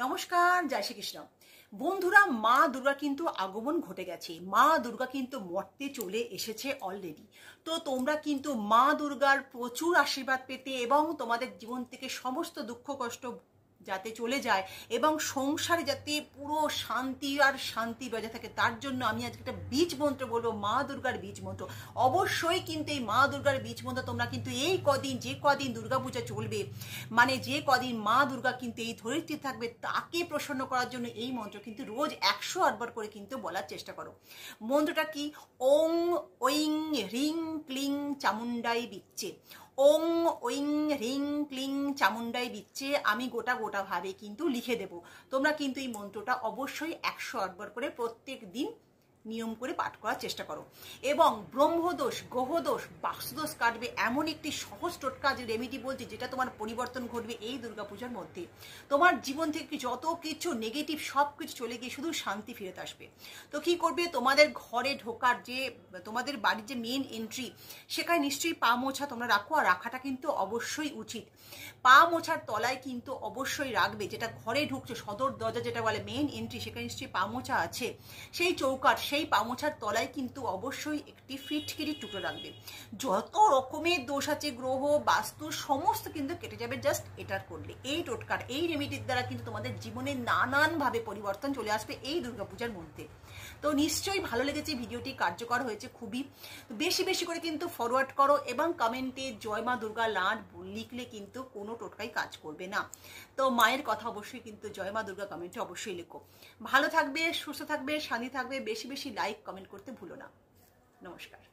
নমস্কার, জয় শ্রীকৃষ্ণ। বন্ধুরা, মা দুর্গা কিন্তু আগমন ঘটে গেছে। মা দুর্গা কিন্তু মর্তে চলে এসেছে অলরেডি। তো তোমরা কিন্তু মা দুর্গার প্রচুর আশীর্বাদ পেতে এবং তোমাদের জীবন থেকে সমস্ত দুঃখ কষ্ট যাতে চলে যায় এবং সংসারে যাতে পুরো শান্তি আর শান্তি বজায় থাকে, তার জন্য আমি আজকে একটা বীজ মন্ত্র বলবো, মা দুর্গার বীজ মন্ত্র। অবশ্যই কিন্তু এই মা দুর্গার বীজ মন্ত্র তোমরা কিন্তু এই কদিন, যে কদিন দুর্গাপূজা চলবে, মানে যে কদিন মা দুর্গা কিন্তু এই ধরিত্রী থাকবে, তাকে প্রসন্ন করার জন্য এই মন্ত্র কিন্তু রোজ 108 বার করে কিন্তু বলার চেষ্টা করো। মন্ত্রটা কি? ওং ঐং হ্রিং ক্লিং চামুন্ডাই বিচ্ছে। ওং ঐং হ্রিং ক্লিং চামুন্ডাই বিচ্ছে। আমি গোটা ভাবে কিন্তু লিখে দেব। তোমরা কিন্তু এই মন্ত্রটা অবশ্যই 108 বার করে প্রত্যেক দিন নিয়ম করে পাঠ করার চেষ্টা করো। এবং ব্রহ্মদোষ, গ্রহদোষ, বাস্তুদোষ কাটবে এমন একটি সহজ টোটকা, যে রেমিডি বলছি, যেটা তোমার পরিবর্তন ঘটবে এই দুর্গাপূজার মধ্যে। তোমার জীবন থেকে যত কিছু নেগেটিভ সব কিছু চলে গিয়ে শুধু শান্তি ফিরে আসবে। তো কি করবে? তোমাদের ঘরে ঢোকার যে, তোমাদের বাড়ির যে মেন এন্ট্রি, সেখানে নিশ্চয়ই পা মোছা তোমরা রাখো, আর রাখাটা কিন্তু অবশ্যই উচিত। পা মোছার তলায় কিন্তু অবশ্যই রাখবে, যেটা ঘরে ঢুকছে সদর দরজা যেটা বলে মেন এন্ট্রি, সেখানে নিশ্চয়ই পা মোছা আছে। সেই চৌকাঠ, সেই পা মোছার তলায় কিন্তু অবশ্যই একটি ফিটকিরি টুকরো রাখবে। যত রকমের দোষ আছে, গ্রহ বাস্তু সমস্ত কিন্তু কেটে যাবে জাস্ট এটার করলে। এই টোটকার, এই রেমিডির দ্বারা কিন্তু তোমাদের জীবনে নানানভাবে পরিবর্তন চলে আসবে এই দুর্গাপূজার মধ্যে। তো নিশ্চয়ই ভালো লেগেছে ভিডিওটি, কার্যকর হয়েছে খুবই। বেশি বেশি করে কিন্তু ফরওয়ার্ড করো এবং কমেন্টে জয় মা দুর্গা লাড লিখলে কিন্তু কোনো টোটকাই কাজ করবে না। তো মায়ের কথা অবশ্যই কিন্তু জয় মা দুর্গা কমেন্টে অবশ্যই লেখো। ভালো থাকবে, সুস্থ থাকবে, শান্তি থাকবে। বেশি বেশি লাইক কমেন্ট করতে ভুলো না। নমস্কার।